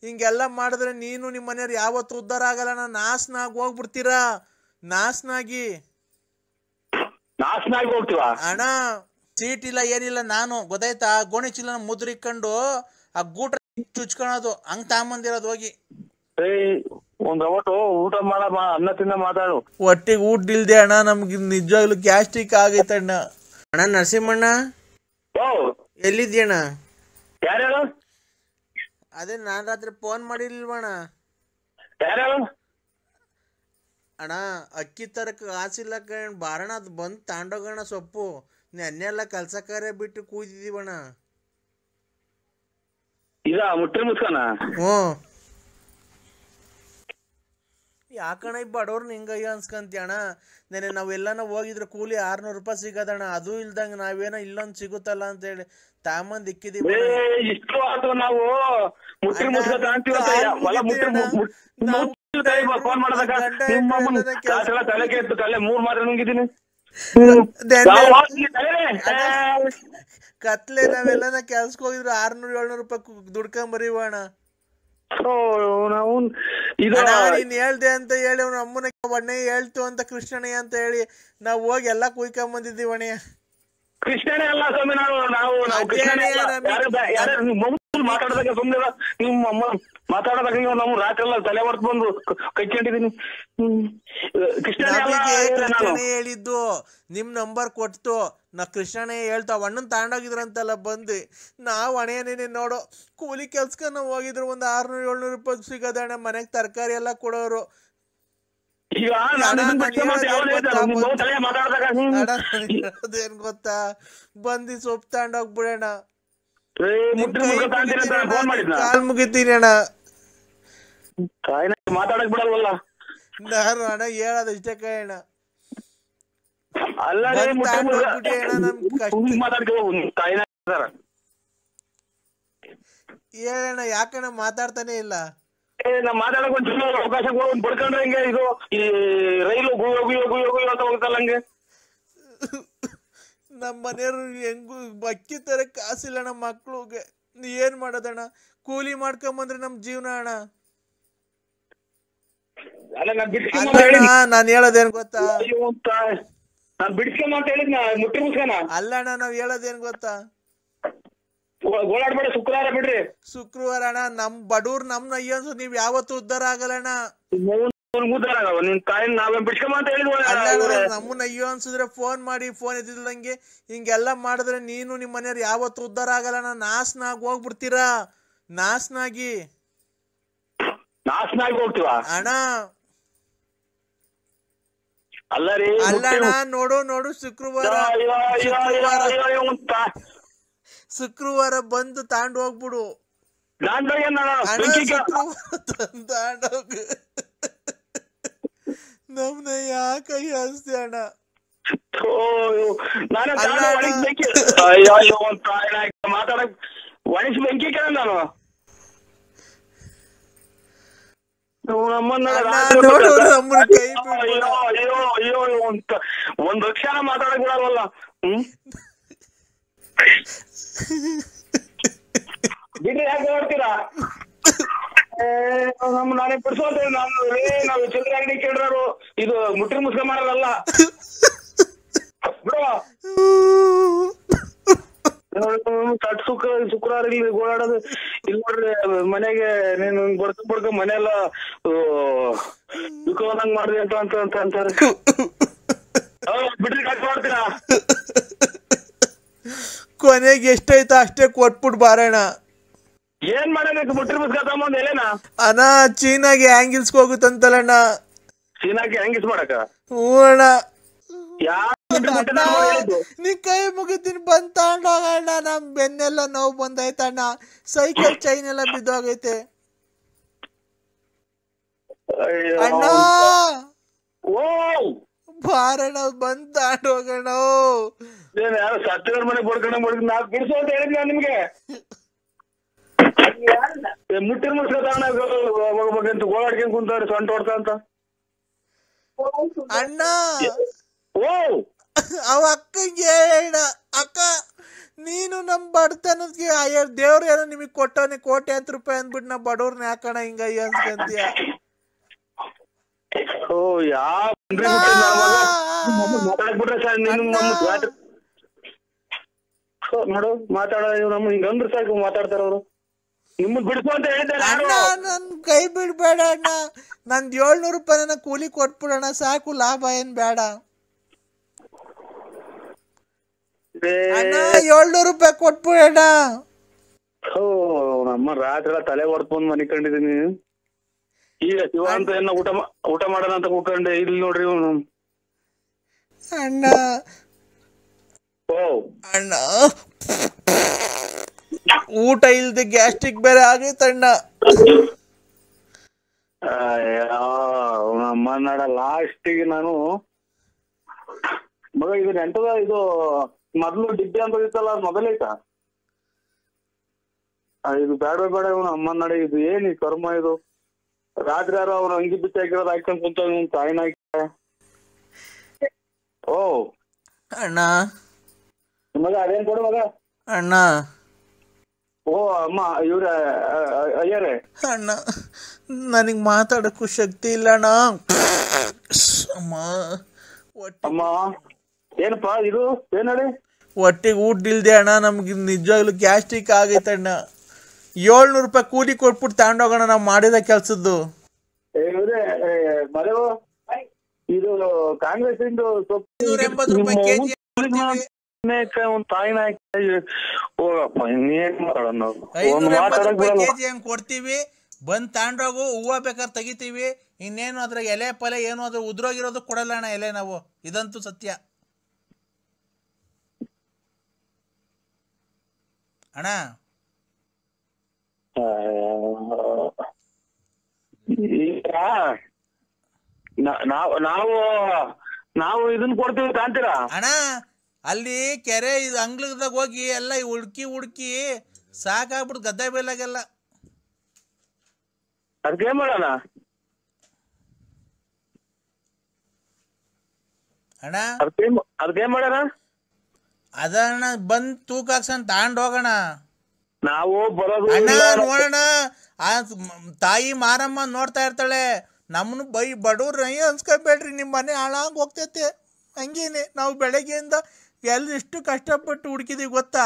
ಹಿಂಗೆಲ್ಲ ಮಾಡಿದ್ರೆ ನೀನು ನಿಮ್ಮ ಮನೆಯವ್ರು ಯಾವತ್ತು ಉದ್ಧಾರ ಆಗಲ್ಲ. ನಾಶನಾಗಿ ಹೋಗ್ಬಿಡ್ತೀರಾ, ನಾಶನಾಗಿ ಹೋಗ್ತೀವ ಅಣ್ಣ. ಸೀಟ್ ಇಲ್ಲ ಏನಿಲ್ಲ, ನಾನು ಗೊತ್ತಾಯ್ತಾ ಗೋಣಿ ಚೀಲ ಮುದ್ರಿಕೊಂಡು ಆ ಗೂಟ ಚುಚ್ಕೊಳೋದು ಹಂಗ್ ತಗೊಂಬಂದಿರೋದು ಹೋಗಿ. ಒಂದ್ ಅವತ್ತು ಊಟ ಮಾಡ ಅನ್ನ ತಿಂದ ಮಾತಾಡು. ಒಟ್ಟಿಗೆ ಊಟ ಇಲ್ದೆ ಅಣ್ಣ ನಮ್ಗೆ ನಿಜವಾಗ್ಲೂ ಗ್ಯಾಸ್ಟ್ರಿಕ್ ಆಗೈತಣ್ಣ. ಅಣ್ಣ ನರಸಿಂಹಣ್ಣ ಎಲ್ಲಿದ್ಯಣ್ಣ? ಯಾರು? ಅದೇ ನಾನ್ ರಾತ್ರಿ ಫೋನ್ ಮಾಡಿರ್ಲಿಲ್ವಣ್ಣ. ಯಾರು? ಅಣ್ಣ ಅಕ್ಕಿ ತರಕ ಕಾಸಿಲ್ಲ ಕಣ್, ಬಾರಣ ಅದು ಬಂದು ತಾಂಡೋಗಣ ಸೊಪ್ಪು. ನೆನ್ನೆಲ್ಲ ಕೆಲ್ಸ ಕಾರ್ಯ ಬಿಟ್ಟು ಕೂತಿದೀವಣ್ಣ. ಈಗ ಮುಟ್ಟಿ ಮುಸ್ಕನ? ಹ್ಞೂ. ಯಾಕಣ್ಣ ಈ ಬಡವ್ರನ್ನ ಹಿಂಗಯ್ಯ ಅನ್ಸ್ಕಂತೀಯಣ್ಣ? ನೆನೆ ನಾವೆಲ್ಲನ ಹೋಗಿದ್ರೆ ಕೂಲಿ 600 ರೂಪಾಯಿ ಸಿಗದಣ್ಣ, ಅದು ಇಲ್ದಂಗ ನಾವೇನೋ ಇಲ್ಲೊಂದು ಸಿಗುತ್ತಲ್ಲ ಅಂತ ಹೇಳಿ ತಾಮಂದ್ ಇಕ್ಕಿದೀವಿ. ಇಷ್ಟು ಆತು ನಾವು ಮುಟ್ಟಿ ಮುಸ್ಕ ಫೋನ್ ಮಾಡದಾಗ ತಲೆ ಕೆಟ್ಟು ತಲೆ 3 ಮಾತ್ರ ನುಂಗಿದ್ದೀನಿ. ಕತ್ಲೆ ನಾವೆಲ್ಲನ ಕೆಲ್ಸಕ್ಕೆ ಹೋಗಿದ್ರೆ 600-700 ರೂಪಾಯಿ ದುಡ್ಕೊಂಬರೀವಣ. ನಾವು ನೀನ್ ಹೇಳ್ದೆ ಅಂತ ಹೇಳಿ ಅವ್ನ ಅಮ್ಮನ ಒಣ್ಣೆ ಹೇಳ್ತು ಅಂತ ಕೃಷ್ಣಣ್ಣ ಅಂತ ಹೇಳಿ ನಾವು ಹೋಗಿ ಎಲ್ಲಾ ಕುಯ್ಕೊಂಬಂದಿದ್ದೀವಣ್ಣ. ಕೃಷ್ಣನೇ ಅಲ್ಲ ಸ್ವಾಮಿ, ನಾವು ಮಾತಾಡದಾಗ ಸುಮ್ಮನೆ ನಿಮ್ಮ ಅಮ್ಮ ಮಾತಾಡೋದಾಗ ನಮ್ಮ ರಾತ್ರಿ ಎಲ್ಲ ತಲೆ ಹೊರ್ತು ಬಂದು ಕೈಕೊಂಡಿದೀನಿ. ಕೃಷ್ಣನೇ ಹೇಳಿದ್ದು, ನಿಮ್ ನಂಬರ್ ಕೊಟ್ಟು ನಾ ಕೃಷ್ಣನೇ ಹೇಳ್ತಾವ ಅಣ್ಣನ್ ತಗೊಂಡೋಗಿದ್ರಂತಲ್ಲ ಬಂದು. ನಾವ್ ಹಣೆಯನೇನೆ ನೋಡೋ ಕೂಲಿ ಕೆಲ್ಸಕ್ಕೆ ನಾವು ಹೋಗಿದ್ರು ಒಂದು 600-700 ರೂಪಾಯಿ ಸಿಗದಣ್ಣ. ಮನೆಗ್ ತರಕಾರಿ ಎಲ್ಲ ಕೊಡೋರು. ಅದೇನ್ ಗೊತ್ತಾ, ಬಂದಿ ಸೊಪ್ಪು ತಗೊಂಡೋಗ್ಬಿಡೋಣ. ಕಾಲ್ ಮುಗಿತೀನಿ ಅಣ್ಣ. ಮಾತಾಡಕ್ ಬಿಡಲ್ವಲ್ಲ ನಾನು ಅಣ್ಣ ಹೇಳೋದು ಇಷ್ಟೇ ಕಣ. ಹೇಳಣ್ಣ, ಯಾಕಣ್ಣ ಮಾತಾಡ್ತಾನೆ ಇಲ್ಲ? ನಾ ಮಾತಾಡಕ್ ಒಂದ್ ಅವಕಾಶ ಪಡ್ಕೊಂಡ್ರೆ ಹಿಂಗೆ ಇದು ಈ ರೈಲು ಅಂತ ಹೋಗ್ತಲ್ಲ ಹಂಗೆ. ನಮ್ಮ ಮನೆಯವ್ರು ಹೆಂಗು ಅಕ್ಕಿ ತರ ಕಾಸಿಲ್ಲ ನಮ್ಮ ಮಕ್ಳಿಗೆ. ಏನ್ ಮಾಡೋದಣ್ಣ? ಕೂಲಿ ಮಾಡ್ಕೊಂಬಂದ್ರೆ ನಮ್ ಜೀವನ ಅಣ್ಣ. ನಾನ್ ಹೇಳೋದೇನ್ ಗೊತ್ತಾ, ನಾನ್ ಬಿಡ್ಸ್ಕೊಂಬ ಅಂತ ಹೇಳಿದ್ನ ಮುಟ್ಟಿ ಮುಸ್ಕನ. ಅಲ್ಲಣ್ಣ ನಾವ್ ಹೇಳೋದೇನ್ ಗೊತ್ತಾ, ಗೋಳಾಡ್ಬೇಡ, ಶುಕ್ರವಾರ ಬಿಡ್ರಿ. ಶುಕ್ರವಾರ ಅಣ್ಣ ನಮ್ ಬಡವ್ರು ನಮ್ನ ಅಯ್ಯನ್ಸು ನೀವ್ ಯಾವತ್ತು ಉದ್ಧಾರ ಆಗಲ್ಲಣ್ಣ. ನಿನ್ ತಾಯಿನ ನಾವೇ ಬಿಡ್ಸ್ಕೊಂಬ ಅಂತ ಹೇಳಿದ್ವ. ನಮ್ಮನ್ನ ಅಯ್ಯೋ ಅನ್ಸಿದ್ರೆ ಫೋನ್ ಮಾಡಿ, ಫೋನ್ ಎದ್ದಿಲ್ದಂಗೆ ಹಿಂಗೆಲ್ಲಾ ಮಾಡಿದ್ರೆ ನೀನು ನಿಮ್ ಮನೆಯವ್ರು ಯಾವತ್ತು ಉದ್ಧಾರ ಆಗಲ್ಲಣ್ಣ. ನಾಶನಾಗಿ ಹೋಗ್ಬಿಡ್ತೀರಾ, ನಾಶನಾಗಿ ಹೋಗ್ತೀವ ಅಣ್ಣ. ಅಲ್ಲರಿ ಅಲ್ಲಣ್ಣ, ನೋಡು ಶುಕ್ರವಾರ ಬಂದು ತಾಂಡ್ ಹೋಗ್ಬಿಡು. ತಾಂಡೋಗು ನಮ್ನ ಯಾಕಯ್ಯ ಅನ್ಸ್ತಿ ಅಣ್ಣ? ಮಾತಾಡಕ್ ಒಣಸಿ ಬೆಂಕಿ ಕೇಳ ನಾನು. ಒಂದ್ ಲಕ್ಷನ ಮಾತಾಡಕ್ ಬಿಡಲ್ವಲ್ಲ. ಬಿಡ್ರಿ, ಯಾಕೆ ನೋಡ್ತೀರಾ? ನಾನೇ ಬಿಡ್ಸೋದ ನಾವು ಚಿಲ್ಲರೆ ಅಂಗಡಿ ಕೇಳ್ರು, ಇದು ಮುಟ್ಟಿ ಮುಸ್ಕ ಮಾಡಲ್ಲ ಬಿಡುವ. ಶುಕ್ರವಾರ ಇಲ್ಲಿ ಗೋಳಾಡೋದು ಇಲ್ಲಿ ನೋಡ್ರಿ. ಮನೆಗೆ ನೀನು ಬಡ್ಕ ಮನೆಯೆಲ್ಲ ದುಃಖವಂಗ್ ಮಾಡ್ರಿ ಅಂತ ಅಂತಾರೆ. ಬಿಡ್ರಿ, ಕಟ್ ಮಾಡ್ತೀರಾ? ಕೊನೆಗೆ ಎಷ್ಟೈತ ಅಷ್ಟೇ ಕೊಟ್ಬಿಟ್ಟು ಬಾರಣ. ಏನ್ ಮಾಡಬೇಕು? ಮುಟ್ಟಿ ಮುಸ್ಕ ತಗೊಂಡ್ ಎಲ್ಲೇನಾ ಅಣ್ಣ? ಚೀನಾಗೆ ಹ್ಯಾಂಗಿಲ್ಸ್ ಹೋಗುತ್ತಂತಲ್ಲಣ್ಣ. ಚೀನಾಗೆ ಹ್ಯಾಂಗಿಸ್ ಮಾಡಕ? ಹ್ಞೂ ಅಣ್ಣ. ನೀ ಕೈ ಮುಗಿತೀನಿ ಬಂದ್ ತಗೊಂಡೋಗಣ್ಣ. ನಮ್ ಬೆನ್ನೆಲ್ಲ ನೋವು ಬಂದೈತಣ್ಣ, ಸೈಕಲ್ ಚೈನ್ ಎಲ್ಲ ಬಿದ್ದೋಗೈತೆ ಅಣ್ಣ. ಬಾರಣ ಬಂದ್ ತಗೊಂಡೋಗಣ. ಯಾರು ಸತ್ತಿರ ಮನೆ ಬಡ್ಕೊಂಡ್ ನಾ ಬಿಡಿಸೋ ಅಂತ ಹೇಳಿದ್ನ ನಿಮ್ಗೆ. ಮುಟ್ಟಿನ ಮುಸ್ಕ ತಗೊಂಡ ಗೋಳಾಡ್ಕೊಂಡ್ ಕುಂತಾರೆ ಸೊಂಟ ಹೊಡ್ತ ಅಂತ ಅಣ್ಣ. ಅವ ಅಕ್ಕಂಗೆ ಹೇಳ, ಅಕ್ಕ ನೀನು ನಮ್ಮ ಬಡತನಕ್ಕೆ ದೇವ್ರು ಏನೋ ನಿಮಗೆ ಕೊಟ್ಟವನೆ ಕೋಟ್ಯಾಂತರ ರೂಪಾಯಿ ಅಂದ್ಬಿಟ್ಟು ನಾ ಬಡವ್ರನ್ನ ಯಾಕಣ ಹಿಂಗ ಅನ್ಸ್ಕಂತೀಯ? ಓ ಯಾವ ಮಾತಾಡಕ್ ಬಿಟ್ರೆ ಸರ್ ನೋಡು ಮಾತಾಡೋ ನಮ್ಮ ಹಿಂಗಂದ್ರೆ ಸಾಕು ಮಾತಾಡ್ತಾರ ಅವರು. ನಿಮ್ಮನ್ ಬಿಡ್ಕೊ ಅಂತ ಹೇಳಿದ್ದಾರೆ. ಅಣ್ಣ ನನ್ ಕೈ ಬಿಡ್ಬೇಡ ಅಣ್ಣ, ನಂದು 700 ರೂಪಾಯಿನ ಕೂಲಿ ಕೊಟ್ಬಿಡೋಣ ಸಾಕು, ಲಾಭ ಏನ್ ಬೇಡ ಅಣ್ಣ. 700 ರೂಪಾಯಿ ಕೊಟ್ಬಿಡೋಣ. ಓ ನಮ್ಮ ರಾತ್ರಿ ತಲೆ ಹೊಡ್ಕೊಂಡ್ ಮನೆ ಕಂಡಿದೀನಿ. ಈಗ ಶಿವ ಅಂತ ಏನ ಊಟ ಮಾಡೋಣ ಅಂತ ಕೂತ್ಕೊಂಡೆ, ಇಲ್ಲಿ ನೋಡ್ರಿ ಅಣ್ಣ. ಓ ಅಣ್ಣ ಊಟ ಇಲ್ದೆ ಗ್ಯಾಸ್ಟ್ರಿಕ್ ಬೇರೆ ಆಗೈತಣ್ಣ. ನಮ್ಮ ನಾಡ ಲಾಸ್ಟಿಗೆ ನಾನು ಮಗ ಇದು ನೆಂಟದ ಇದು ಮೊದ್ಲು ಡಿಬ್ಬಿ ಅಂತ ಇತ್ತಲ್ಲ, ಅದು ಮೊದಲೈತಾ? ಇದು ಬೇಡ ಬೇಡ ಇವನು ಅಮ್ಮ ನಡೆ, ಇದು ಏನ್ ಈ ಕರ್ಮ ಇದು? ರಾತ್ರಿ ಯಾರು ಅವ್ನು ಅಂಗಿ ಬಿಚ್ಚ ಹಾಕಿರೋದು ಹಾಕೊಂಡ್ ಕುಂತ ತಾಯಿನ ಹಾಕಿ. ಓ ಅಣ್ಣ ಮಗ ಅದೇನ್ ಕೊಡು ಮಗ. ಅಣ್ಣ ಓ ಅಮ್ಮ ಇವ್ರ ಅಯ್ಯರೇ. ಅಣ್ಣ ನನಗ್ ಮಾತಾಡಕ್ಕೂ ಶಕ್ತಿ ಇಲ್ಲ ಅಣ್ಣ. ಅಮ್ಮ ಅಮ್ಮ ಏನಪ್ಪಾ ಇದು ಏನ್ ಹೇಳಿ? ಒಟ್ಟಿಗೆ ಊಟ ಇಲ್ದೆ ಅಣ್ಣ, ನಮ್ಗೆ ನಿಜವಾಗ್ಲೂ ಗ್ಯಾಸ್ಟ್ರಿಕ್ ಆಗೈತಣ್ಣ. 700 ರೂಪಾಯಿ ಕೂಲಿ ಕೊಟ್ಬಿಟ್ಟು ತಗೊಂಡೋಗೋಣ ನಾವು ಮಾಡಿದ ಕೆಲ್ಸದ್ದು. ಮರೆವು ಇದು ಕಾಂಗ್ರೆಸ್ ಇಂದು 180 ರೂಪಾಯಿ ಕೆಜಿ ತಾಯಿನ ಹೋಗಪ್ಪ ಇನ್ನೇನ್ ಮಾಡೋಣ. 580 ರೂಪಾಯಿ ಕೆಜಿ ಹಂಗ್ ಕೊಡ್ತೀವಿ, ಬಂದ್ ತಗೊಂಡೋಗು, ಹೂವ ಬೇಕಾದ್ರೆ ತೆಗಿತೀವಿ. ಇನ್ನೇನು ಅದ್ರಾಗ ಎಲೆ ಪಲೆ ಏನು ಅದ್ರ ಉದ್ರೋಗಿರೋದು ಕೊಡಲ್ಲ ಅಣ್ಣ ಎಲೆ ನಾವು, ಇದಂತೂ ಸತ್ಯ ಅಣ್ಣ. ನಾವು ಇದನ್ನ ಕೊಡ್ತೀವಿ ಕಾಂತೀರಾ ಅಣ್ಣ? ಅಲ್ಲಿ ಕೆರೆ ಅಂಗ್ಲದಾಗ ಹೋಗಿ ಎಲ್ಲ ಹುಡ್ಕಿ ಸಾಕಾಗ್ಬಿಟ್ಟು ಗದ್ದೆ ಬೈಲಾಗೆಲ್ಲ. ಅದಕ್ಕೆ ಮಾಡೋಣ ಅಣ್ಣ, ಅದಕ್ಕೆ ಮಾಡೋಣ. ಅದಣ್ಣ ಬಂದ್ ತೂಕ ಹಾಕ್ಸನ್ ತಗೊಂಡ್ ಹೋಗೋಣ. ನಾವು ಬರೋದು ಅಣ್ಣ ನೋಡೋಣ, ಆ ತಾಯಿ ಮಾರಮ್ಮ ನೋಡ್ತಾ ಇರ್ತಾಳೆ, ನಮ್ಮನ್ನು ಬಡವ್ರ ಅನ್ಸ್ಕೊಬೇಡ್ರಿ, ನಿಮ್ಮ ಮನೆ ಹಾಳಾಗಿ ಹೋಗ್ತೈತೆ. ಹಂಗೇನೆ ನಾವು ಬೆಳಗ್ಗೆಯಿಂದ ಎಷ್ಟು ಕಷ್ಟಪಟ್ಟು ಹುಡುಕಿದೀವಿ ಗೊತ್ತಾ?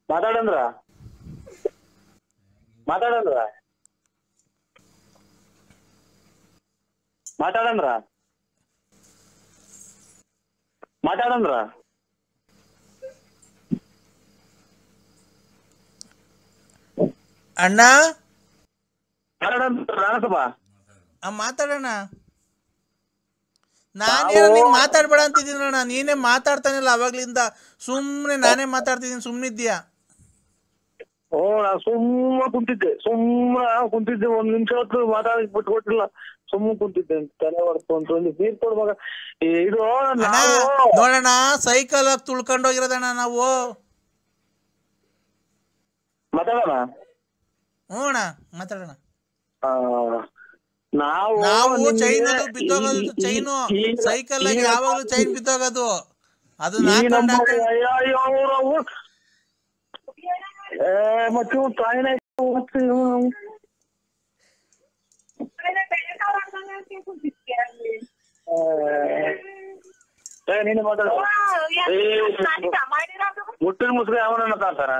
ಮಾತಾಡಂದ್ರ ಅಣ್ಣ ಮಾತಾಡೋಣ. ನಾನೇನೋ ನೀನ್ ಮಾತಾಡ್ಬೇಡ ಅಂತಿದ್ದೀನಣ್ಣ, ನೀನೇ ಮಾತಾಡ್ತಾನಿಲ್ಲ ಅವಾಗ್ಲಿಂದ. ಸುಮ್ನೆ ನಾನೇ ಮಾತಾಡ್ತಿದ್ದೀನಿ, ಸುಮ್ನಿದ್ಯಾ? ಓ ನಾ ಸುಮ್ಮನೆ ಕುಂತಿದ್ದೆ 1 ನಿಮಿಷ ಹೊತ್ತು ಮಾತಾಡಕ್ ಬಿಟ್ಕೊಟ್ಟಿಲ್ಲ, ಸುಮ್ಮನೆ ಕುಂತಿದ್ದೆ. ತಲೆ ಹೊಡ್ಕೊಂತ ನೀರ್ ಕೊಡ್ ಮಗ. ಇದು ನೋಡೋಣ, ಸೈಕಲ್ ತುಳ್ಕೊಂಡು ಹೋಗಿರೋದಣ್ಣ ನಾವು. ಮಾತಾಡೋಣ. ಹ್ಞೂ ಅಣ್ಣ ಮಾತಾಡೋಣ. ನಾವು ಚೈನ್ ಬಿದ್ದೋಗೋದು, ಚೈನು ಸೈಕಲ್ ಆಗಿ ಯಾವಾಗ್ಲೂ ಚೈನ್ ಬಿದ್ದೋಗೋದು, ಅದು ಮತ್ತೆ ತಾಯಿನ ನೀನು ಮಾತಾಡ. ಮುಟ್ಟಿನ ಮುಸ್ರಿ ಯಾವನನ್ನ ತಾಂತಾರ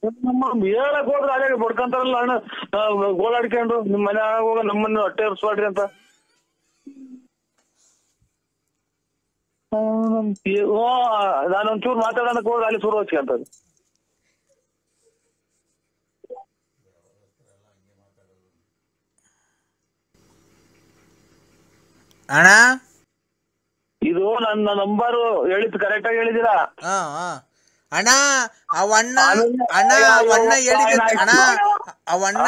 ಹೇಳಕ್ ಹೋದ್ರೆ ಅದೇ ಬಡ್ಕೊಂತಾರಲ್ಲ ಅಣ್ಣ, ಗೋಳಾಡ್ಕೊಂಡು ನಿಮ್ ಮನೆ ಹೋಗ ನಮ್ಮನ್ನ ಹೊಟ್ಟೆ ಹರ್ಸ್ಬಾಡ್ರಿ ಅಂತ. ನಾನೊಂಚೂರು ಮಾತಾಡೋದಕ್ಕೆ ಹೋದ್ರೆ ಅಲ್ಲಿ ಶುರು ಹಚ್ಕೊಂತದ್ದು. ಅಣ್ಣ ಇದು ನನ್ನ ನಂಬರು ಹೇಳಿದ್ದು ಕರೆಕ್ಟ್ ಆಗಿ ಹೇಳಿದಿರಾ? ಅಣ್ಣ ಅವಣ್ಣ ಹೇಳಿದ ಅಣ್ಣ, ಅವಣ್ಣ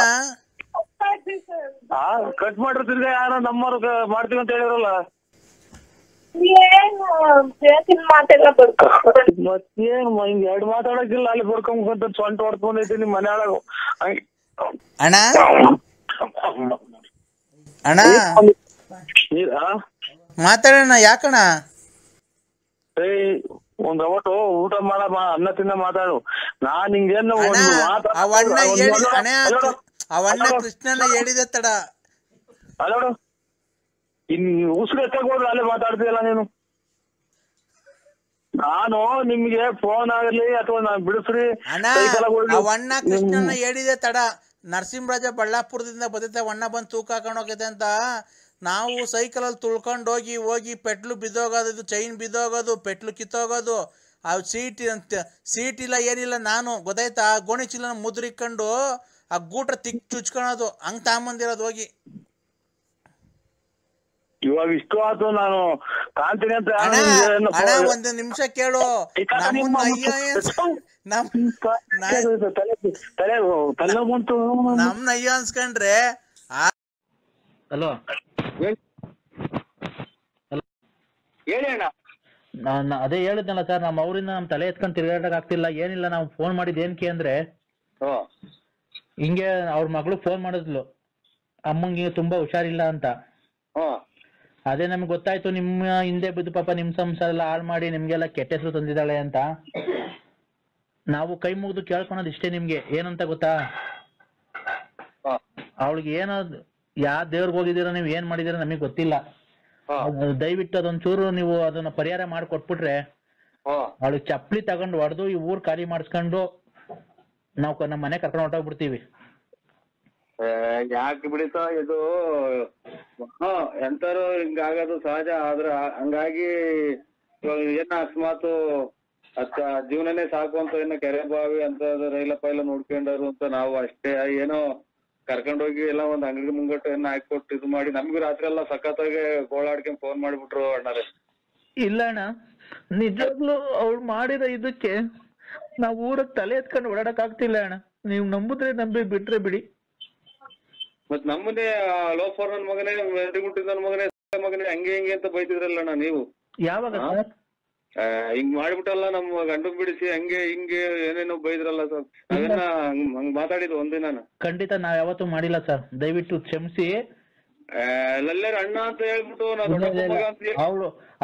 ಕಟ್ ಮಾಡ್ರಿ, ತಿರ್ಗಾ ಯಾರ ನಮ್ಮವ್ರು ಮಾಡ್ತೀವಿ ಅಂತ ಹೇಳಿರಲ್ಲ. ಮತ್ತೇನು ಹಿಂಗ್ 2 ಮಾತಾಡಕ್ಕಿಲ್ಲ, ಅಲ್ಲಿ ಬರ್ಕೊಂಡ್ ಸೊಂಟ ಹೊಡ್ಕೊಂಡೈತಿ ನಿಮ್ ಮನೆ ಒಳಗ. ಅಣ್ಣ ಅಣ್ಣ ಮಾತಾಡೋಣ ಯಾಕಣ್ಣ? ಒಂದ್ ಅವತ್ತು ಊಟ ಅನ್ನ ತಿನ್ನ ಮಾತಾಡು. ನಾನ್ ಹಿಂಗೇನು ಅವಣ್ಣ ಕೃಷ್ಣನ ಹೇಳಿದೆ ತಡ. ಅಲ್ಲೋಡು ಇನ್ ಉಸಿರು ಎತ್ತಾಗ ಹೋದ್ರೆ ಅಲ್ಲೇ ಮಾತಾಡ್ತೀಯಲ್ಲ ನೀನು. ನಾನು ನಿಮ್ಗೆ ಫೋನ್ ಆಗಲಿ ಅಥವಾ ನಾನ್ ಬಿಡಿಸ್ರಿ. ಅವಣ್ಣ ಕೃಷ್ಣನ ಹೇಳಿದೆ ತಡ. ನರಸಿಂಹರಾಜ ಬಳ್ಳಾಪುರದಿಂದ ಬದತ್ತೆ ಅಣ್ಣ ಬಂದು ತೂಕ ಹಾಕೊಂಡು ಹೋಗಿದೆ ಅಂತ. ನಾವು ಸೈಕಲಲ್ಲಿ ತುಳ್ಕೊಂಡು ಹೋಗಿ ಪೆಟ್ಲು ಬಿದ್ದೋಗೋದು, ಇದು ಚೈನ್ ಬಿದ್ದೋಗೋದು, ಪೆಟ್ಲು ಕಿತ್ತೋಗೋದು, ಆ ಸೀಟ್ ಇಲ್ಲ ಏನಿಲ್ಲ. ನಾನು ಗೊತ್ತಾಯ್ತಾ ಗೋಣಿ ಚೀಲನ ಮುದ್ರಿಕೊಂಡು ಆ ಗೂಟ್ರ ತಿಕ್ ಚುಚ್ಕೊಳೋದು ಹಂಗ್ ತಗೊಂಬಂದಿರೋದು ಹೋಗಿ. ಇವಾಗ ಇಷ್ಟು ಆಯ್ತು ನಾನು ಕಾಣ್ತೀನಿ ಅಂತ. ಒಂದು ನಿಮಿಷ ಕೇಳು. ನಮ್ನ ಅಯ್ಯೋ ಅನ್ಸ್ಕೊಂಡ್ರೆ. ಹಲೋ ಹೇಳಿ ಅಣ್ಣ. ನಾನು ಅದೇ ಹೇಳಿದ್ನಲ್ಲ ಸರ್, ನಮ್ಮ ಅವರಿಂದ ನಮ್ಮ ತಲೆ ಎತ್ಕೊಂಡು ತಿರ್ಗಾಡಕ್ ಆಗ್ತಿಲ್ಲ. ಏನಿಲ್ಲ, ನಾವು ಫೋನ್ ಮಾಡಿದ್ ಏನಕ್ಕೆ ಅಂದ್ರೆ ಹಿಂಗೆ ಅವ್ರ ಮಗಳು ಫೋನ್ ಮಾಡಿದ್ಲು, ಅಮ್ಮಂಗೆ ತುಂಬಾ ಹುಷಾರಿಲ್ಲ ಅಂತ. ಅದೇ ನಮ್ಗೆ ಗೊತ್ತಾಯ್ತು ನಿಮ್ಮ ಹಿಂದೆ ಬಿದ್ದು ಪಾಪ ನಿಮ್ ಸಂಸಾರ ಎಲ್ಲ ಹಾಳು ಮಾಡಿ ನಿಮ್ಗೆಲ್ಲ ಕೆಟ್ಟ ಹೆಸರು ತಂದಿದ್ದಾಳೆ ಅಂತ. ನಾವು ಕೈ ಮುಗಿದು ಕೇಳ್ಕೊಳೋದು ಇಷ್ಟೇ ನಿಮ್ಗೆ. ಏನಂತ ಗೊತ್ತಾ, ಅವಳಿಗೆ ಏನೋ ಯಾವ ದೇವ್ರಿಗೆ ಹೋಗಿದ್ದೀರಾ, ನೀವು ಏನ್ ಮಾಡಿದೀರ ನಮಗ್ ಗೊತ್ತಿಲ್ಲ. ದಯವಿಟ್ಟು ಅದೊಂಚೂರು ನೀವು ಅದನ್ನ ಪರಿಹಾರ ಮಾಡಿಕೊಟ್ಬಿಟ್ರೆ ಅವಳಿಗೆ ಚಪ್ಪಲಿ ತಗೊಂಡು ಹೊಡೆದು ಈ ಊರ್ ಖಾಲಿ ಮಾಡಿಸ್ಕೊಂಡು ನಾವು ನಮ್ಮ ಮನೆ ಕರ್ಕೊಂಡು ಹೊರಟೋಗ್ಬಿಡ್ತೀವಿ. ಯಾಕೆ ಬಿಡಿತ ಇದು ಎಂತಾರು ಹಿಂಗಾಗೋದು ಸಹಜ. ಆದ್ರ ಹಂಗಾಗಿ ಏನ ಅಕಸ್ಮಾತ್ ಅಷ್ಟ ಜೀವನನೇ ಸಾಕು ಅಂತ ಏನೋ ಕೆರೆ ಬಾವಿ ಅಂತ ರೈಲಪ್ಪ ಎಲ್ಲ ನೋಡ್ಕೊಂಡರು ಅಂತ ನಾವು ಅಷ್ಟೇ ಏನೋ ಕರ್ಕೊಂಡೋಗಿ ಎಲ್ಲ ಒಂದ್ ಅಂಗಡಿ ಮುಂಗಟ್ಟು ಏನ ಹಾಕೊಟ್ಟು ಇದು ಮಾಡಿ ನಮ್ಗೂ ರಾತ್ರಿ ಎಲ್ಲ ಸಖತ್ತಾಗಿ ಗೋಳಾಡ್ಕೊಂಡ್ ಫೋನ್ ಮಾಡ್ಬಿಟ್ರು ಅಣ್ಣಾರೆ. ಇಲ್ಲ ಅಣ್ಣ, ನಿಜವಾಗ್ಲೂ ಅವ್ಳು ಮಾಡಿರೋ ಇದಕ್ಕೆ ನಾವ್ ಊರಕ್ ತಲೆ ಎತ್ಕೊಂಡು ಓಡಾಡಕ್ ಆಗ್ತಿಲ್ಲ ಅಣ್ಣ. ನೀವ್ ನಂಬುದ್ರೆ ನಂಬಿ, ಬಿಟ್ರೆ ಬಿಡಿ. ಮತ್ ನಮ್ಮನ್ನೇ ಲೋಫರ್ ನನ್ ಮಗನೇ, ಮೆಡಿಗುಂಟಿದ ನನ್ ಮಗನೇ ಹಂಗೆ ಹಿಂಗೆ ಅಂತ ಬೈತಿದ್ರಲ್ಲ ಅಣ್ಣ ನೀವು. ಯಾವಾಗ ಸರ್ ಹಿಂಗ್ ಮಾಡ್ಬಿಟ್ಟಲ್ಲ ನಮ್ಮ ಗಂಡು ಬಿಡಿಸಿ ಹಂಗೆ ಹಿಂಗೆ ಏನೇನೋ ಬೈದ್ರಲ್ಲ ಸರ್. ನಾವೇನ ಹಂಗ್ ಮಾತಾಡಿದ್ ಒಂದಿನ? ಖಂಡಿತ ನಾವ್ ಯಾವತ್ತೂ ಮಾಡಿಲ್ಲ ಸರ್, ದಯವಿಟ್ಟು ಕ್ಷಮಿಸಿ. ಲಲ್ಲೇರ್ ಅಣ್ಣ ಅಂತ ಹೇಳ್ಬಿಟ್ಟು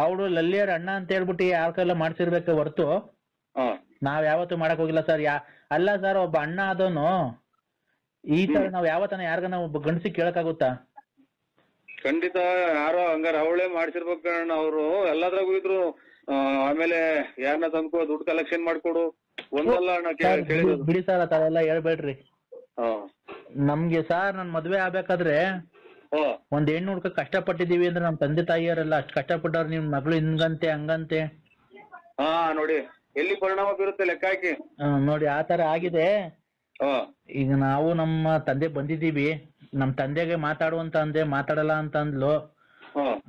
ಅವಳು ಲಲ್ಲೇರ್ ಅಣ್ಣ ಅಂತ ಹೇಳ್ಬಿಟ್ಟು ಯಾರ ಕೈಲ್ಲ ಮಾಡ್ಸಿರ್ಬೇಕು ಹೊರ್ತು ನಾವ್ ಯಾವತ್ತೂ ಮಾಡಕ್ ಹೋಗಿಲ್ಲ ಸರ್. ಅಲ್ಲ ಸರ್, ಒಬ್ಬ ಅಣ್ಣ ಆದವನು ಈ ತರ ನಾವ್ ಯಾವತ್ತನ ಯಾರಿಗನ ಒಬ್ಬ ಗಂಡಸಿ ಕೇಳಕ್ಕಾಗುತ್ತಾ? ಖಂಡಿತ ಯಾರೋ ಹಂಗಾರ ಅವಳೇ ಮಾಡ್ಸಿರ್ಬೇಕಣ್ಣ. ಅವ್ರು ಎಲ್ಲದ್ರಾಗೂ ಇದ್ರು. ಆಮೇಲೆ ಯಾರನ್ನ ತಂದ್ಕೋ ದುಡ್ಡು ಕಲೆಕ್ಷನ್ ಮಾಡ್ಕೊಡು ಒಂದಲ್ಲ ಅಣ್ಣ ಕೇಳಿದ್ರು. ಬಿಡಿ ಸರ್, ಆ ಎಲ್ಲ ಹೇಳ್ಬೇಡ್ರಿ. ನಮ್ಗೆ ಸರ್ ನನ್ ಮದ್ವೆ ಆಗ್ಬೇಕಾದ್ರೆ ಒಂದ್ ಹೆಣ್ಣು ಹುಡ್ಕ ಕಷ್ಟಪಟ್ಟಿದೀವಿ ಅಂದ್ರೆ ನಮ್ ತಂದೆ ತಾಯಿಯರೆಲ್ಲ ಅಷ್ಟ್ ಕಷ್ಟಪಟ್ಟವ್ರು. ನಿಮ್ ಮಗಳು ಹಿಂಗಂತೆ ಹಂಗಂತೆ. ನೋಡಿ ಎಲ್ಲಿ ಪರಿಣಾಮ ಬೀರುತ್ತೆ ಲೆಕ್ಕ ಹಾಕಿ ನೋಡಿ. ಆ ತರ ಆಗಿದೆ. ಈಗ ನಾವು ನಮ್ಮ ತಂದೆ ಬಂದಿದೀವಿ, ನಮ್ ತಂದೆಗೆ ಮಾತಾಡುವಂತ ಅಂದೆ, ಮಾತಾಡಲ್ಲ ಅಂತ ಅಂದ್ಲು.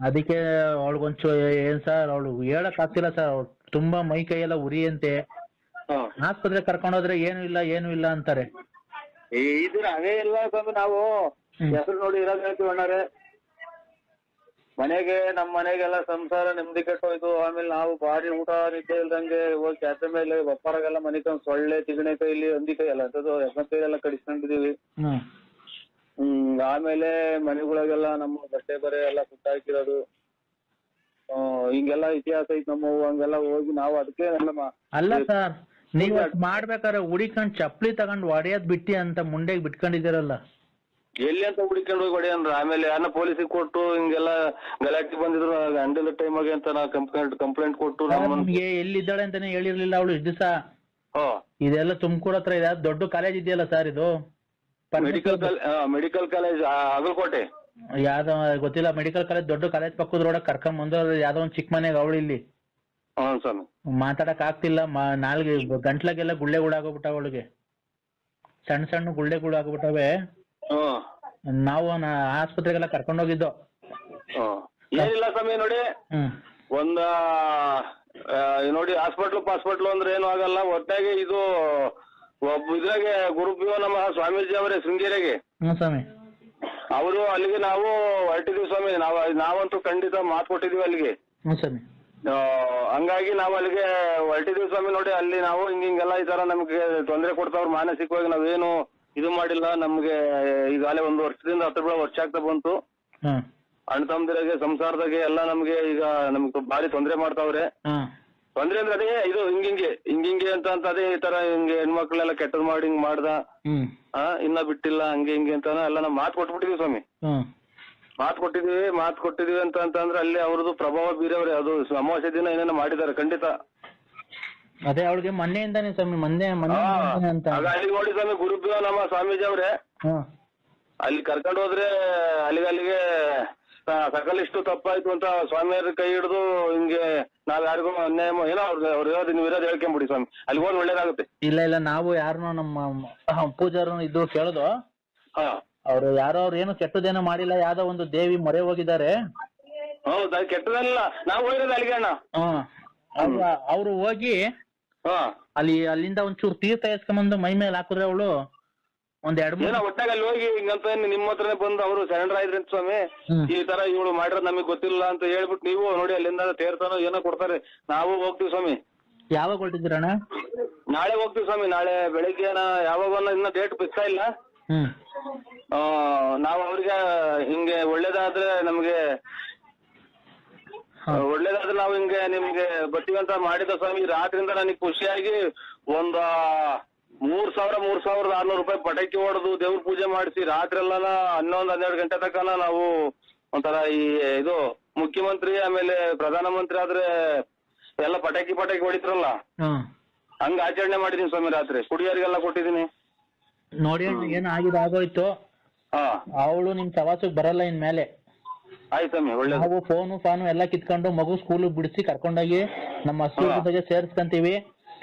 ಅದಕ್ಕೆ ಅವಳಿಗೊಂಚೂರು ಏನ್ ಸರ್, ಅವಳು ಹೇಳಕ್ ಆಗ್ತಿಲ್ಲ ಸರ್. ಅವ್ಳು ತುಂಬಾ ಮೈ ಕೈ ಎಲ್ಲ ಉರಿಯಂತೆ. ಆಸ್ಪತ್ರೆ ಕರ್ಕೊಂಡೋದ್ರೆ ಏನು ಇಲ್ಲ ಅಂತಾರೆ. ಇದ್ರ ಅವೇ ಇಲ್ಲ ನಾವು ಹೆಸರು ನೋಡಿ ಇರೋದ್ ಹೇಳ್ತೀವಿ ಅಣ್ಣಾರೆ. ನಮ್ಮ ಮನೆಗೆಲ್ಲ ಸಂಸಾರ ನೆಮ್ಮದಿ ಕೆಟ್ಟೋಯ್ತು. ಆಮೇಲೆ ನಾವು ಭಾರಿ ಊಟ ನಿದ್ದೆ ಇಲ್ದಂಗೆ ಹೋಗಿ ಕ್ಯಾತೆ ಮೇಲೆ ಒಪ್ಪರಾಗೆಲ್ಲ ಮನಿಕೊಂಡ್ ಸೊಳ್ಳೆ ತಿಗಣೆಕಾಯಿಲಿ ಹಂದಿಕಾಯಿ ಎಲ್ಲ ಅಂತದ್ದು ಎಮ್ಮಕಾಯಿ ಎಲ್ಲ ಕಡಿಸ್ಕೊಂಡಿದೀವಿ. ಆಮೇಲೆ ಮನೆಗಳಿಗೆಲ್ಲ ನಮ್ಮ ಬಟ್ಟೆ ಬರೆ ಎಲ್ಲ ಸುತ್ತಾಕಿರೋದು ಹಿಂಗೆಲ್ಲ ಇತಿಹಾಸ ಐತ್ ನಮ್ಮವು. ಹಂಗೆಲ್ಲ ಹೋಗಿ ನಾವು ಅದಕ್ಕೆ ಅಲ್ಲ ಸರ್, ನೀವ್ ಮಾಡ್ಬೇಕಾದ್ರೆ ಹುಡಿಕೊಂಡ್ ಚಪ್ಲಿ ತಗೊಂಡ್ ಹೊಡೆಯೋದ್ ಬಿಟ್ಟಿ ಅಂತ ಮುಂಡೆಗ್ ಬಿಟ್ಕೊಂಡಿದ್ದೀರಲ್ಲ. ಎಲ್ಲಿ ಅಂತ ಹುಡುಕೊಂಡು ಹೋಗಿ ಹೊಡಿ ಅಂದ್ರ ಆಮೇಲೆ ಯಾರನ್ನ ಪೊಲೀಸಿಗೆ ಕೊಟ್ಟು ಹಿಂಗೆಲ್ಲ ಗಲಾಟೆ ಬಂದಿದ್ರು ಗಂಡದ ಟೈಮಾಗೆ ಅಂತ ನಾ ಕಂಪ್ಲೇಂಟ್ ಕೊಟ್ಟು ನಮ್ಗೆ ಎಲ್ಲಿದ್ದಾಳೆ ಅಂತಾನೆ ಹೇಳಿರ್ಲಿಲ್ಲ ಅವಳು ಇಷ್ಟು ದಿವಸ. ಇದೆಲ್ಲ ತುಮಕೂರು ಹತ್ರ ಇದೆ, ದೊಡ್ಡ ಕಾಲೇಜ್ ಇದೆಯಲ್ಲ ಸರ್ ಇದು. ಮೆಡಿಕಲ್ ಕಾಲೇಜ್ ಅಗಲಕೋಟೆ ಯಾವ್ದೋ ಗೊತ್ತಿಲ್ಲ. ಮೆಡಿಕಲ್ ಕಾಲೇಜ್ ದೊಡ್ಡ ಕಾಲೇಜ್ ಪಕ್ಕದ ರೋಡಕ್ ಕರ್ಕೊಂಡ್ ಬಂದವ್ರು ಯಾವ್ದೋ ಒಂದ್ ಚಿಕ್ಕ ಮನೆಗೆ ಅವಳು ಇಲ್ಲಿ ಮಾತಾಡಕ್ ಆಗ್ತಿಲ್ಲ. ನಾಲ್ಗೆ ಗಂಟ್ಲಾಗೆಲ್ಲ ಗುಳ್ಳೆಗಳಾಗೋಗ್ಬಿಟ್ಟಾವ ಅವಳಿಗೆ, ಸಣ್ಣ ಸಣ್ಣ ಗುಳ್ಳೆಗಳಾಗ್ಬಿಟ್ಟವೆ. ನಾವು ಆಸ್ಪತ್ರೆಗೆಲ್ಲ ಕರ್ಕೊಂಡ್ ಹೋಗಿದ್ದು. ಏನಿಲ್ಲ ಸ್ವಾಮಿ ನೋಡಿ, ಒಂದ ನೋಡಿ ಹಾಸ್ಪಿಟ್ಲು ಅಂದ್ರೆ ಏನು ಆಗಲ್ಲ. ಒಟ್ಟಾಗಿ ಇದು ಇದ್ರಾಗೆ ಗುರುಪಿಯೋ ನಮ್ಮ ಸ್ವಾಮೀಜಿ ಅವರೇ ಶೃಂಗೇರಿಗೆ ಸ್ವಾಮಿ, ಅವರು ಅಲ್ಲಿಗೆ ನಾವು ಹೊರಟಿದೀವಿ ಸ್ವಾಮಿ. ನಾವಂತೂ ಖಂಡಿತ ಮಾತು ಕೊಟ್ಟಿದೀವಿ ಅಲ್ಲಿಗೆ. ಹಂಗಾಗಿ ನಾವು ಅಲ್ಲಿಗೆ ಹೊರಟಿದೀವಿ ಸ್ವಾಮಿ. ನೋಡಿ ಅಲ್ಲಿ ನಾವು ಹಿಂಗೆಲ್ಲ ಈ ತರ ನಮ್ಗೆ ತೊಂದರೆ ಕೊಡ್ತಾವ್ರು ಮಾನಸಿಕವಾಗಿ. ನಾವೇನು ಇದು ಮಾಡಿಲ್ಲ. ನಮ್ಗೆ ಈಗಾಗಲೇ 1 ವರ್ಷದಿಂದ 10 ವರ್ಷ ಆಗ್ತಾ ಬಂತು. ಹ್ಮ್ ಅಣ್ಣ ತಮ್ಮದಿರಾಗೆ ಸಂಸಾರದಾಗೆ ಎಲ್ಲ ನಮ್ಗೆ ಈಗ ನಮ್ಗೆ ಭಾರಿ ತೊಂದ್ರೆ ಮಾಡ್ತಾವ್ರೆ. ತೊಂದ್ರೆ ಅಂದ್ರೆ ಅದೇ ಇದು ಹಿಂಗಿಂಗೆ ಅಂತ ಅದೇ ಈ ತರ ಹಿಂಗೆ ಹೆಣ್ಮಕ್ಳೆಲ್ಲ ಕೆಟ್ಟದ್ ಮಾಡಿ ಹಿಂಗ್ ಮಾಡ್ದ ಇನ್ನ ಬಿಟ್ಟಿಲ್ಲ ಹಂಗೆ ಹಿಂಗೆ ಅಂತ ಎಲ್ಲ ನಾವು ಮಾತು ಕೊಟ್ಬಿಟ್ಟಿದೀವಿ ಸ್ವಾಮಿ. ಮಾತು ಕೊಟ್ಟಿದೀವಿ ಅಂತಂದ್ರೆ ಅಲ್ಲಿ ಅವ್ರದ್ದು ಪ್ರಭಾವ ಬೀರವ್ರೆ. ಅದು ಅಮಾವಾಸ್ಯೆ ದಿನ ಏನೇನೋ ಮಾಡಿದ್ದಾರೆ ಖಂಡಿತ. ಅದೇ ಅವಳಿಗೆ ಮೊನ್ನೆಯಿಂದಾನೆ ಸ್ವಾಮಿ ಮೊನ್ನೆ ಅಂತ ಅಲ್ಲಿ ನೋಡಿ ಸ್ವಾಮಿ ಗುರುಬ್ಯೋ ನಮ್ಮ ಸ್ವಾಮೀಜಿ ಅವ್ರೆ ಅಲ್ಲಿ ಕರ್ಕೊಂಡು ಹೋದ್ರೆ ಅಲ್ಲಿಗೆ ಸಕಲಿಷ್ಟು ತಪ್ಪಾಯ್ತು ಅಂತ ಸ್ವಾಮಿಯವ್ರ ಕೈ ಹಿಡಿದು ಹಿಂಗೆ ನಾವ್ ಯಾರಿಗೂ ಅನ್ಯಾಯ ಏನೋ ಅವ್ರು ಇರೋದು ನೀವು ಇರೋದು ಹೇಳ್ಕೊಂಬಿಡಿ ಸ್ವಾಮಿ, ಅಲ್ಲಿ ಹೋದ್ ಒಳ್ಳೇದಾಗುತ್ತೆ. ಇಲ್ಲ ನಾವು ಯಾರನ್ನೋ ನಮ್ಮ ಪೂಜಾರನು ಇದ್ದು ಕೇಳುದು, ಅವ್ರು ಯಾರೋ ಅವ್ರು ಏನು ಕೆಟ್ಟದೇನೋ ಮಾಡಿಲ್ಲ, ಯಾವ್ದೋ ಒಂದು ದೇವಿ ಮೊರೆ ಹೋಗಿದ್ದಾರೆ. ಹೌದಾ? ಕೆಟ್ಟದಲ್ಲ, ನಾವು ಹೋಗಿರೋದು ಅಲ್ಲಿಗೆ ಅಣ್ಣ. ಅವ್ರು ಹೋಗಿ ಅಲ್ಲಿಂದ ಒಂಚೂರು ತೀರ್ಥ ಎಸ್ಕೊಂಬಂದು ಮೈ ಮೇಲೆ ಹಾಕಿದ್ರೆ ಅವಳು ಒಂದ್ 2-3 ಒಟ್ಟಾಗ ಅಲ್ಲಿ ಹೋಗಿ ಹಿಂಗಂತ ನಿಮ್ಮ ಹತ್ರನೇ ಬಂದು ಅವರು ಸರೆಂಡರ್ ಆಯ್ದ್ರಿ ಅಂತ ಸ್ವಾಮಿ, ಈ ತರ ಇವಳು ಮಾಡಿರೋದು ನಮಗ್ ಗೊತ್ತಿಲ್ಲ ಅಂತ ಹೇಳ್ಬಿಟ್ಟು ನೀವು ನೋಡಿ ಅಲ್ಲಿಂದ ತೀರ್ಥನೋ ಏನೋ ಕೊಡ್ತಾರೆ, ನಾವು ಹೋಗ್ತೀವಿ ಸ್ವಾಮಿ. ಯಾವಾಗ ಹೊರಟಿದ್ದೀರಣ್ಣ? ನಾಳೆ ಹೋಗ್ತೀವಿ ಸ್ವಾಮಿ, ನಾಳೆ ಬೆಳಿಗ್ಗೆ ಯಾವಾಗ ಇನ್ನ ಡೇಟ್ ಫಿಕ್ಸ್ ಇಲ್ಲ. ನಾವು ಅವ್ರಿಗೆ ಹಿಂಗೆ ಒಳ್ಳೇದಾದ್ರೆ ನಾವು ಹಿಂಗೆ ನಿಮ್ಗೆ ಬರ್ತೀವಿ ಅಂತ ಮಾಡಿದ ಸ್ವಾಮಿ. ರಾತ್ರಿಯಿಂದ ನನಗೆ ಖುಷಿಯಾಗಿ ಒಂದ 3,600 ರೂಪಾಯಿ ಪಟಾಕಿ ಹೊಡೆದು ದೇವ್ರ ಪೂಜೆ ಮಾಡಿಸಿ ರಾತ್ರಿ ಎಲ್ಲ 11-12 ಗಂಟೆ ತನಕ ನಾವು ಒಂಥರ ಇದು ಮುಖ್ಯಮಂತ್ರಿ ಆಮೇಲೆ ಪ್ರಧಾನಮಂತ್ರಿ ಆದ್ರೆ ಎಲ್ಲ ಪಟಾಕಿ ಹೊಡಿತ್ರಲ್ಲ ಹಂಗ ಆಚರಣೆ ಮಾಡಿದೀನಿ ಸ್ವಾಮಿ. ರಾತ್ರಿ ಕುಡಿಯೋರಿಗೆಲ್ಲ ಕೊಟ್ಟಿದೀನಿ. ನೋಡಿ ಏನು ಆಗೋಯ್ತು. ಅವಳು ನಿಮ್ ಸವಾಸಕ್ ಬರಲ್ಲ ಇನ್ಮೇಲೆ. ಆಯ್ತಮ್ಮಿ, ಒಳ್ಳೆ. ನಾವು ಫೋನು ಎಲ್ಲ ಕಿತ್ಕೊಂಡು ಮಗು ಸ್ಕೂಲ್ ಬಿಡಿಸಿ ಕರ್ಕೊಂಡೋಗಿ ನಮ್ಮ ಹಸು ಜೊತೆಗೆ ಸೇರ್ಸ್ಕೊಂತೀವಿ.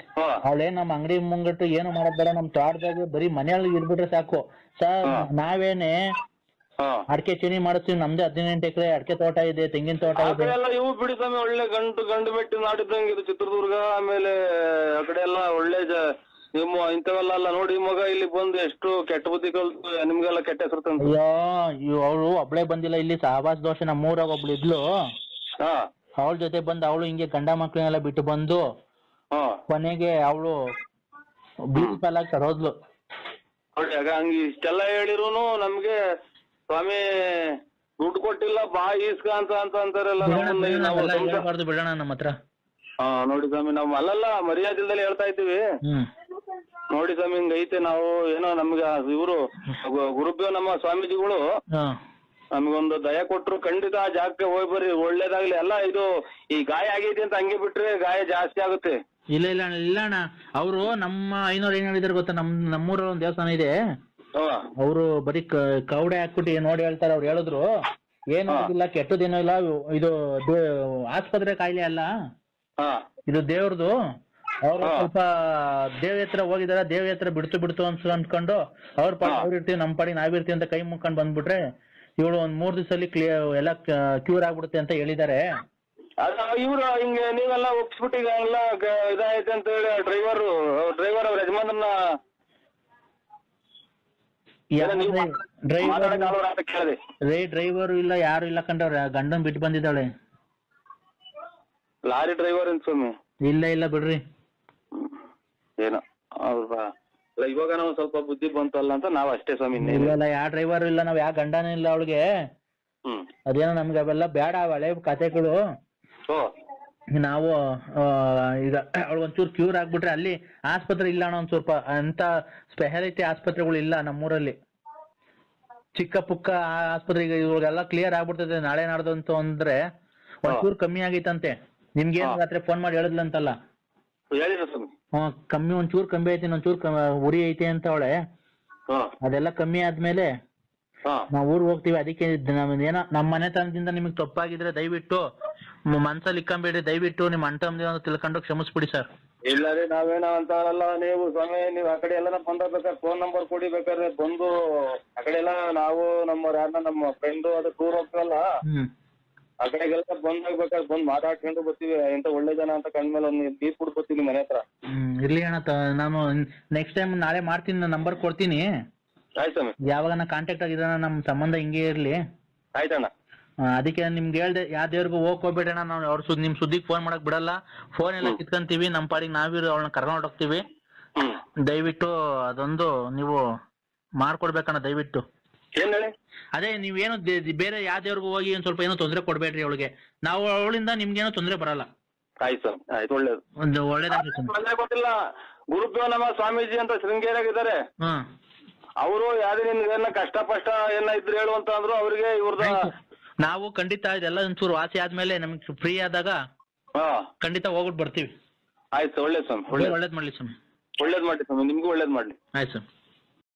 ಅವಳೇನ್ ನಮ್ಮ ಅಂಗಡಿ ಮುಂಗಟ್ಟು ಏನು ಮಾಡೋದ್ ಬೇಡ, ನಮ್ ತೋಟದಾಗ ಬರೀ ಮನೆಯೊಳಗೆ ಇರ್ಬಿಟ್ರೆ ಸಾಕು ಸರ್. ನಾವೇನೆ ಅಡಿಕೆ ಚೀನಿ ಮಾಡಿಸ್ತೀವಿ, ನಮ್ದೇ 18 ಎಕರೆ ಅಡಿಕೆ ತೋಟ ಇದೆ, ತೆಂಗಿನ ತೋಟ ಇದೆ. ಇವು ಬಿಡಿ ಸ್ವಾಮಿ, ಒಳ್ಳೆ ಗಂಡು ಬೆಟ್ಟಿ ನಾಟಿದ್ದಂಗೆ ಇದು ಚಿತ್ರದುರ್ಗ, ಆಮೇಲೆ ಆ ಕಡೆ ಎಲ್ಲ ಒಳ್ಳೆ ನಿಮ್ಮ ಇಂಥವೆಲ್ಲ ನೋಡಿ ಮಗ ಇಲ್ಲಿ ಬಂದು ಎಷ್ಟು ಕೆಟ್ಟ ಬುದ್ಧಿ ಕಲ್ತು ನಿಮ್ಗೆಲ್ಲ ಕೆಟ್ಟ ಹೆಸರು ತಂದು. ಅಯ್ಯೋ ಅವಳು ಒಬ್ಳೆ ಬಂದಿಲ್ಲ, ಇಲ್ಲಿ ಸಹವಾಸ ದೋಷ ನಮ್ಮೂರಾಗ ಒಬ್ಳು ಇದ್ಲು, ಅವಳ ಜೊತೆ ಬಂದು ಅವಳು ಹಿಂಗೆ ಗಂಡ ಮಕ್ಳನ್ನೆಲ್ಲ ಬಿಟ್ಟು ಬಂದು ಕೊನೆಗೆ ಅವಳು ಬೀದಿ ಪಾಲಾಗಿ ಸರೋದ್ಲು. ನೋಡಿ ಆಗ ಹಂಗ ಇಷ್ಟೆಲ್ಲ ಹೇಳಿರುನು ನಮ್ಗೆ ಸ್ವಾಮಿ ದುಡ್ಡು ಕೊಟ್ಟಿಲ್ಲ ಬಾ ಈಸ್ಕ ಅಂತ ಅಂತಾರಲ್ಲ. ಬಿಡೋಣ ನಮ್ಮ ಹತ್ರ. ನೋಡಿ ಸ್ವಾಮಿ, ನಾವು ಅಲ್ಲಲ್ಲ ಮರ್ಯಾದೆಲ್ದಲ್ಲಿ ಹೇಳ್ತಾ ಇದ್ದೀವಿ. ನೋಡಿ ಸ್ವಾಮಿ ಹಿಂಗೈತೆ, ನಾವು ಏನೋ ನಮ್ಗೆ ಇವರು ಗುರುಬ್ಯೋ ನಮ್ಮ ಸ್ವಾಮೀಜಿಗಳು ನಮ್ಗೊಂದು ದಯ ಕೊಟ್ರು. ಖಂಡಿತ ಆ ಜಾಗಕ್ಕೆ ಹೋಗಿ ಬರ್ರಿ, ಒಳ್ಳೇದಾಗ್ಲಿ. ಎಲ್ಲ ಇದು ಈ ಗಾಯ ಆಗೈತಿ ಅಂತ ಹಂಗೆ ಬಿಟ್ರೆ ಗಾಯ ಜಾಸ್ತಿ ಆಗುತ್ತೆ. ಇಲ್ಲ ಅಣ್ಣ, ಅವರು ನಮ್ಮ ಐನೂರು ಏನ್ ಹೇಳಿದಾರೆ ಗೊತ್ತಾ, ನಮ್ಮೂರಲ್ಲಿ ಒಂದು ದೇವಸ್ಥಾನ ಇದೆ, ಅವರು ಬರೀ ಕೌಡೆ ಹಾಕ್ಬಿಟ್ಟು ನೋಡಿ ಹೇಳ್ತಾರೆ. ಅವ್ರು ಹೇಳಿದ್ರು ಏನು ಇಲ್ಲ, ಕೆಟ್ಟದೇನೋ ಇಲ್ಲ, ಇದು ಆಸ್ಪತ್ರೆ ಕಾಯಿಲೆ ಅಲ್ಲ, ಇದು ದೇವ್ರದು. ಅವ್ರು ಸ್ವಲ್ಪ ದೇವ್ ಹತ್ರ ಹೋಗಿದಾರ, ದೇವ್ ಹತ್ರ ಬಿಡ್ತು ಅನ್ಸ್ಕೊಂಡು ಅವ್ರ ಪಾಡಿ ಅವ್ರು ಇರ್ತೀವಿ, ನಮ್ಮ ಪಾಡಿ ನಾವಿರ್ತೀವಿ ಅಂತ ಕೈ ಮುಕ್ಕೊಂಡು ಬಂದ್ಬಿಟ್ರೆ ಇವಳು ಒಂದ್ 3 ದಿವಸದಲ್ಲಿ ಎಲ್ಲ ಕ್ಯೂರ್ ಆಗ್ಬಿಡುತ್ತೆ ಅಂತ ಹೇಳಿದ್ದಾರೆ. ಇವ್ರು ಹಿಂಗೆ ನೀವೆಲ್ಲ ಒಪ್ಸ್ಬಿಟ್ಟು ಈಗ ಎಲ್ಲ ಇದಾಯ್ತು ಅಂತ ಹೇಳಿ ಡ್ರೈವರ್ ಅವ್ರ ಯಜಮಾನನ್ನ ಡ್ರೈವರ್ ಇಲ್ಲ, ಯಾರು ಇಲ್ಲ ಕಂಡವ್ರೆ, ಗಂಡನ್ ಬಿಟ್ಟು ಬಂದಿದ್ದಾಳೆ. ಲಾರಿ ಡ್ರೈವರ್ ಅಂತ ಸ್ವಾಮಿ? ಇಲ್ಲ ಬಿಡ್ರಿ. ಏನೋ ಇವಾಗ ನಾವು ಸ್ವಲ್ಪ ಬುದ್ಧಿ ಬಂತಲ್ಲ ಅಂತ ನಾವ್ ಅಷ್ಟೇ ಸ್ವಾಮಿ. ಇಲ್ಲ ಯಾವ ಡ್ರೈವರ್ ಇಲ್ಲ, ನಾವ್ ಯಾವ ಗಂಡನೂ ಇಲ್ಲ ಅವಳಿಗೆ. ಅದೇನೋ ನಮ್ಗೆ ಅವೆಲ್ಲ ಬೇಡ, ಹಳೆ ಕಥೆಗಳು. ನಾವು ಈಗ ಅವಳು ಒಂಚೂರು ಕ್ಯೂರ್ ಆಗ್ಬಿಟ್ರೆ, ಅಲ್ಲಿ ಆಸ್ಪತ್ರೆ ಇಲ್ಲ ಅಣ್ಣ, ಒಂದ್ ಸ್ವಲ್ಪ ಅಂತ ಸ್ಪೆಷಾಲಿಟಿ ಆಸ್ಪತ್ರೆಗಳು ಇಲ್ಲ ನಮ್ಮೂರಲ್ಲಿ. ಚಿಕ್ಕ ಪುಕ್ಕ ಆಸ್ಪತ್ರೆಗೆ ಇವಾಗೆಲ್ಲ ಕ್ಲಿಯರ್ ಆಗ್ಬಿಡ್ತದೆ ನಾಳೆ ನಾಡ್ದು ಅಂದ್ರೆ. ಒಂಚೂರು ಕಮ್ಮಿ ಆಗೈತಂತೆ. ನಿಮ್ಗೆ ರಾತ್ರಿ ಫೋನ್ ಮಾಡಿ ಹೇಳಿದ್ಲಂತಲ್ಲ? ಕಮ್ಮಿ, ಒಂಚೂರು ಕಮ್ಮಿ ಐತಿ, ಒಂಚೂರು ಉರಿ ಐತಿ ಅಂತ ಅವಳೆ. ಅದೆಲ್ಲ ಕಮ್ಮಿ ಆದ್ಮೇಲೆ ನಾವ್ ಊರ್ಗ್ ಹೋಗ್ತೀವಿ. ಅದಕ್ಕೆ ಏನೋ ನಮ್ಮ ಮನೆತನದಿಂದ ನಿಮಗ್ ತಪ್ಪಾಗಿದ್ರೆ ದಯವಿಟ್ಟು ಮನ್ಸಲ್ಲಿ ಇಕ್ಕೊಂಬೇಡ್ರಿ, ದಯವಿಟ್ಟು ನಿಮ್ ಅಣ್ಣ ಅಂತ ತಿಳ್ಕೊಂಡು ಕ್ಷಮಿಸ್ಬಿಡಿ ಸರ್. ಇಲ್ಲ ರೀ, ನಾವೇನ ಅಂತಾರಲ್ಲ, ನೀವು ಸ್ವಾಮಿ ನೀವು ಆ ಕಡೆ ಎಲ್ಲ ಬಂದಾಗ್ಬೇಕಾದ್ರೆ ಫೋನ್ ನಂಬರ್ ಕೊಡಿ, ಬೇಕಾದ್ರೆ ಬಂದು ಆ ಕಡೆ ಎಲ್ಲ ನಾವು ನಮ್ಮ ಫ್ರೆಂಡು ಅದು ಟೂರ್ ಹೋಗ್ತಾರಲ್ಲ ಆ ಕಡೆಗೆಲ್ಲ ಬಂದಾಗ್ಬೇಕಾದ್ರೆ ಬಂದು ಮಾತಾಡ್ಕೊಂಡು ಬರ್ತೀವಿ. ಎಂತ ಒಳ್ಳೆ ಜನ ಅಂತ ಕಂಡ್ಮೇಲೆ ಒಂದು ನೀರ್ ಕುಡ್ ಬರ್ತೀವಿ ಮನೆ ಹತ್ರ. ಇರ್ಲಿ ಅಣ್ಣ, ನಾನು ನೆಕ್ಸ್ಟ್ ಟೈಮ್ ನಾಳೆ ಮಾಡ್ತೀನಿ, ನಂಬರ್ ಕೊಡ್ತೀನಿ. ಆಯ್ತು ಯಾವಾಗ ಕಾಂಟ್ಯಾಕ್ಟ್ ಆಗಿದ ನಮ್ ಸಂಬಂಧ ಹಿಂಗೆ ಇರ್ಲಿ. ಆಯ್ತಣ್ಣ. ಅದಕ್ಕೆ ನಿಮ್ಗೆ ಹೇಳ್ದೆ, ಯಾವ ದೇವ್ರಿಗೂ ಹೋಗ್ಬೇಡಣ, ನಾವು ಅವ್ರ ನಿಮ್ ಸುದ್ದಿಗೆ ಫೋನ್ ಮಾಡಕ್ ಬಿಡಲ್ಲ, ಫೋನ್ ಎಲ್ಲ ಕಿತ್ಕೊಂತೀವಿ, ನಮ್ ಪಾಡಿಗೆ ನಾವಿರೋ ಅವಳನ್ನ ಕರ್ಕೊಂಡು ಹೋಗ್ತೀವಿ. ದಯವಿಟ್ಟು ಅದೊಂದು ನೀವು ಮಾಡ್ಕೊಡ್ಬೇಕಣ್ಣ ದಯವಿಟ್ಟು. ಏನ್ ಹೇಳಿ? ಅದೇ ನೀವೇನು ಬೇರೆ ಯಾವ ದೇವ್ರಿಗೂ ಹೋಗಿ ಒಂದ್ ಸ್ವಲ್ಪ ಏನೋ ತೊಂದರೆ ಕೊಡ್ಬೇಡ್ರಿ ಅವಳಿಗೆ. ನಾವು ಅವಳಿಂದ ನಿಮ್ಗೇನೋ ತೊಂದರೆ ಬರಲ್ಲ. ಆಯ್ತು ಸ್ವಾಮಿ, ಆಯ್ತು, ಒಳ್ಳೇದು. ಒಂದು ಒಳ್ಳೇದಾಗ್ಲಿ ಸ್ವಾಮಿ. ತೊಂದರೆ ಗೊತ್ತಿಲ್ಲ. ಗುರುದೇವ ನಮ್ಮ ಸ್ವಾಮೀಜಿ ಅಂತ ಶೃಂಗೇರಿಯಾಗಿದ್ದಾರೆ. ಅವರು ಯಾವ್ದೇ ನಿಮ್ಗೆ ಕಷ್ಟ ಪಷ್ಟ ಏನ ಇದ್ರು ಹೇಳು ಅಂತ ಅಂದ್ರು. ಅವ್ರಿಗೆ ಇವ್ರದ ನಾವು ಖಂಡಿತ ಇದೆಲ್ಲ ಒಂಚೂರು ವಾಸಿ ಆದ್ಮೇಲೆ ನಮ್ಗೆ ಫ್ರೀ ಆದಾಗ ಖಂಡಿತ ಹೋಗ್ಬಿಟ್ಟು ಬರ್ತೀವಿ. ಆಯ್ತು, ಒಳ್ಳೇದು ಸ್ವಾಮಿ, ಒಳ್ಳೇದ್ ಮಾಡ್ಲಿ ಸ್ವಾಮಿ. ಒಳ್ಳೇದ್ ಮಾಡಿ ಸ್ವಾಮಿ, ನಿಮ್ಗೂ ಒಳ್ಳೇದ್ ಮಾಡ್ಲಿ. ಆಯ್ತು ಸ್ವಾಮಿ.